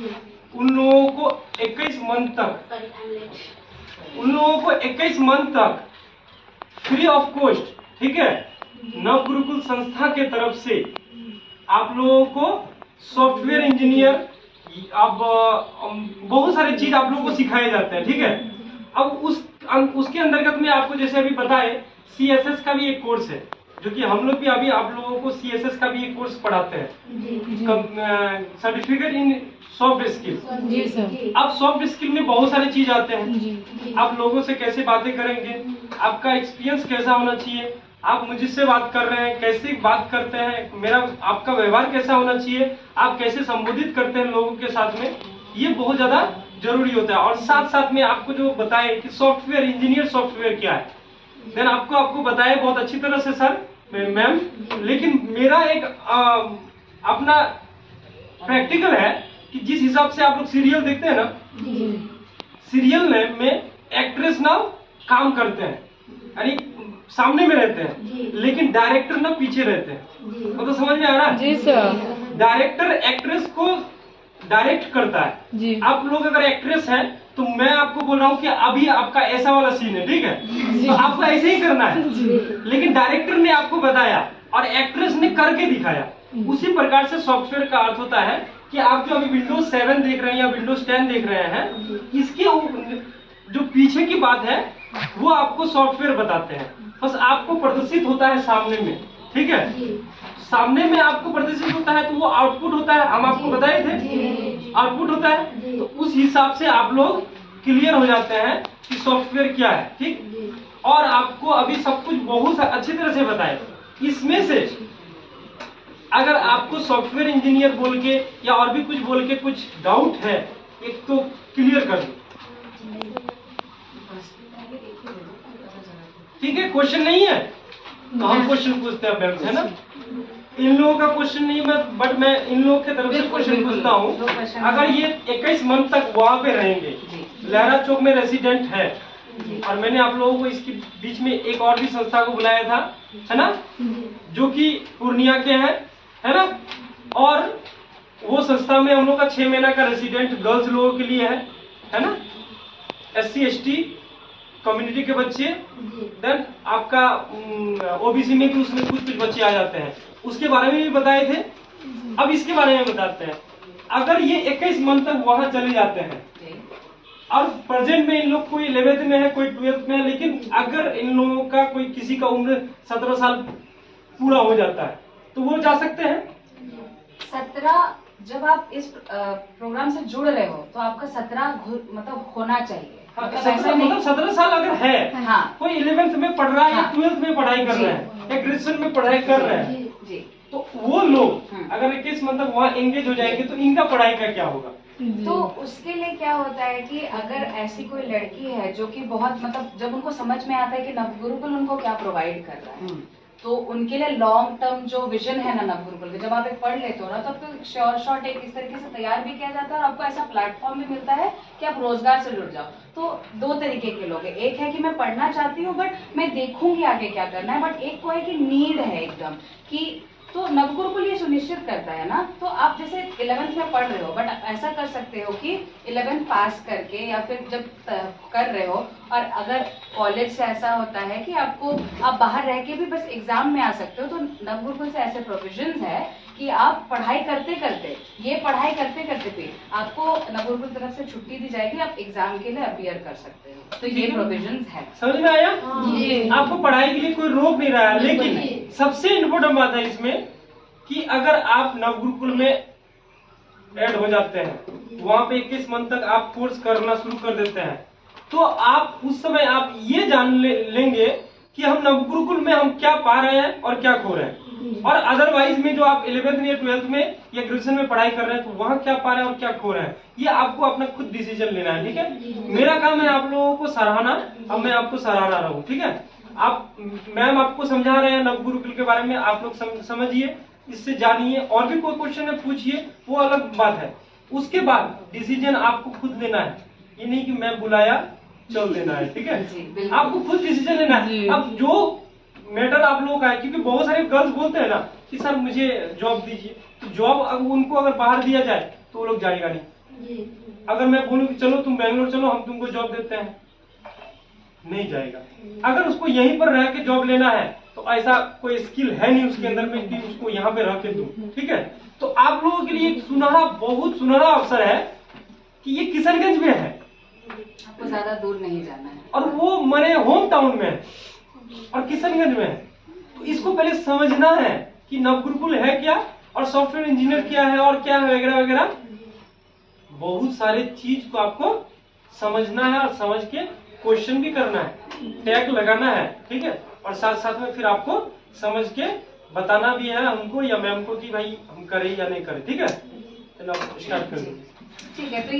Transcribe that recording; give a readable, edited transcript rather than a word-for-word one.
उन लोगों को 21 मंथ तक फ्री ऑफ कॉस्ट, ठीक है, नव गुरुकुल संस्था के तरफ से आप लोगों को सॉफ्टवेयर इंजीनियर, अब बहुत सारे चीज आप लोगों को सिखाए जाते हैं, ठीक है। अब उसके अंतर्गत में आपको जैसे अभी बताए CSS का भी एक कोर्स है, जो कि हम लोग भी अभी आप लोगों को CSS का भी एक कोर्स पढ़ाते हैं, सर्टिफिकेट इन सॉफ्ट स्किल। जी सर। अब सॉफ्ट स्किल में बहुत सारे चीज आते हैं। आप लोगों से कैसे बातें करेंगे, आपका एक्सपीरियंस कैसा होना चाहिए, आप मुझसे बात कर रहे हैं कैसे बात करते हैं, आपका व्यवहार कैसा होना चाहिए, आप कैसे संबोधित करते हैं लोगों के साथ में, ये बहुत ज्यादा जरूरी होता है। और साथ साथ में आपको जो बताए कि सॉफ्टवेयर इंजीनियर सॉफ्टवेयर क्या है, देन आपको बताया बहुत अच्छी तरह से सर मैम। लेकिन मेरा एक अपना प्रैक्टिकल है कि जिस हिसाब से आप लोग सीरियल देखते हैं ना, सीरियल में एक्ट्रेस ना काम करते हैं, यानी सामने में रहते हैं, लेकिन डायरेक्टर ना पीछे रहते हैं। तो समझ में आ रहा है? जी सर। डायरेक्टर एक्ट्रेस को डायरेक्ट करता है जी। आप लोग अगर एक्ट्रेस हैं तो मैं आपको बोल रहा हूँ कि अभी आपका ऐसा वाला सीन है, ठीक है, तो आपको ऐसे ही करना है, लेकिन डायरेक्टर ने आपको बताया और एक्ट्रेस ने करके दिखाया। उसी प्रकार से सॉफ्टवेयर का अर्थ होता है कि आप जो अभी विंडोज 7 देख रहे हैं या विंडोज 10 देख रहे हैं, इसके जो पीछे की बात है वो आपको सॉफ्टवेयर बताते हैं, बस आपको प्रदर्शित होता है सामने में, ठीक है, सामने में आपको प्रदर्शित होता है तो वो आउटपुट होता है, हम आपको बताए थे आउटपुट होता है। तो उस हिसाब से आप लोग क्लियर हो जाते हैं कि सॉफ्टवेयर क्या है, ठीक। और आपको अभी सब कुछ बहुत अच्छी तरह से बताए। इसमें से अगर आपको सॉफ्टवेयर इंजीनियर बोल के या और भी कुछ बोल के कुछ डाउट है, एक तो क्लियर कर दो, ठीक है। क्वेश्चन नहीं है तो हम क्वेश्चन पूछते हैं मैम से, है ना। इन लोगों का क्वेश्चन नहीं बट मैं इन लोगों की तरफ से क्वेश्चन पूछता हूँ। अगर ये 21 मंथ तक वहां पे रहेंगे, लहरा चौक में रेसिडेंट है, और मैंने आप लोगों को इसके बीच में एक और भी संस्था को बुलाया था, है ना, जो कि पूर्णिया के हैं, है ना, और वो संस्था में हम लोग का 6 महीना का रेसिडेंट गर्ल्स लोगों के लिए है ना, SC ST कम्युनिटी के बच्चे, देन आपका OBC में भी उसमें कुछ बच्चे आ जाते हैं, उसके बारे में भी बताए थे। अब इसके बारे में बताते हैं। अगर ये 21 मंथ तक वहां चले जाते हैं और प्रेजेंट में इन लोग कोई 11th में है, कोई 12th में है, लेकिन अगर इन लोगों का कोई किसी का उम्र 17 साल पूरा हो जाता है तो वो जा सकते हैं। 17 जब आप इस प्रोग्राम से जुड़ रहे हो तो आपका 17 मतलब होना चाहिए। मतलब 17 साल अगर है, हाँ, कोई 11th में पढ़ रहा है या हाँ, 12th में पढ़ाई कर रहे हैं या ग्रेजुएशन में पढ़ाई कर रहे हैं, जी, तो वो लोग अगर 21 मंथ तक वहाँ एंगेज हो जाएंगे तो इनका पढ़ाई का क्या होगा? तो उसके लिए क्या होता है कि अगर ऐसी कोई लड़की है जो कि बहुत मतलब जब उनको समझ में आता है कि नवगुरुकुल उनको क्या प्रोवाइड कर रहा है, तो उनके लिए लॉन्ग टर्म जो विजन है ना नवगुरुकुल के, जब आप एक पढ़ लेते हो ना तो आपको शॉर्ट एक इस तरीके से तैयार भी किया जाता है और आपको ऐसा प्लेटफॉर्म भी मिलता है कि आप रोजगार से जुड़ जाओ। तो 2 तरीके के लोग हैं, एक है कि मैं पढ़ना चाहती हूँ बट मैं देखूंगी आगे क्या करना है, बट एक को है कि नीड है एकदम कि, तो नवगुरुकुल ये सुनिश्चित करता है ना। तो आप जैसे 11th में पढ़ रहे हो बट ऐसा कर सकते हो कि 11th पास करके या फिर जब कर रहे हो, और अगर कॉलेज से ऐसा होता है कि आपको आप बाहर रह के भी बस एग्जाम में आ सकते हो, तो नवगुरुकुल से ऐसे प्रोविजंस है कि आप पढ़ाई करते करते भी आपको नवगुरुकुल तरफ से छुट्टी दी जाएगी, आप एग्जाम के लिए अपीयर कर सकते हो। तो ये प्रोविजंस है। समझ में आया? आपको पढ़ाई के लिए कोई रोक नहीं रहा है, लेकिन सबसे इम्पोर्टेंट बात है इसमें कि अगर आप नवगुरुकुल में ऐड हो जाते हैं, वहां पे 21 मंथ तक आप कोर्स करना शुरू कर देते हैं, तो आप उस समय आप ये जान लेंगे कि हम नवगुरुकुल में हम क्या पा रहे हैं और क्या खो रहे हैं। और अदरवाइज में जो आप 11th में या 12th में या ग्रेजुएशन में पढ़ाई कर रहे हैं तो वहाँ क्या पा रहे हैं और क्या खो रहे हैं, ये आपको अपना खुद डिसीजन लेना है, ठीक है। मेरा काम है आप लोगों को सराहना, अब मैं आपको सराहना रहा हूँ, ठीक है। आप मैम आपको समझा रहे हैं नवगुरुकुल के बारे में, आप लोग समझिए, इससे जानिए, और भी कोई क्वेश्चन है पूछिए, वो अलग बात है। उसके बाद डिसीजन आपको खुद लेना है, ये नहीं कि मैं बुलाया चल देना है, ठीक है। आपको खुद डिसीजन लेना है। अब जो मैटर आप लोगों का है, क्योंकि बहुत सारे गर्ल्स बोलते हैं ना कि सर मुझे जॉब दीजिए, तो जॉब उनको अगर बाहर दिया जाए तो वो लोग जाएगा नहीं। अगर मैं बोलूं कि चलो तुम बेंगलोर चलो, हम तुमको जॉब देते हैं, नहीं जाएगा। अगर उसको यहीं पर रह के जॉब लेना है तो ऐसा कोई स्किल है नहीं उसके अंदर में कि उसको यहाँ पे रह के दूं, ठीक है। तो आप लोगों के लिए एक सुनहरा, बहुत सुनहरा अवसर है कि ये किशनगंज में है, आपको ज्यादा दूर नहीं जाना है, और वो मेरे होम टाउन में है और किशनगंज में है। तो इसको पहले समझना है कि नवगुरुकुल है क्या और सॉफ्टवेयर इंजीनियर क्या है और क्या है वगैरह वगैरह। बहुत सारे चीज को आपको समझना है और समझ के क्वेश्चन भी करना है, टैग लगाना है, ठीक है। और साथ साथ में फिर आपको समझ के बताना भी है हमको या मैम को कि भाई हम करें या नहीं करें, ठीक है। चलो आप स्टार्ट कर दो। ठीक है। तो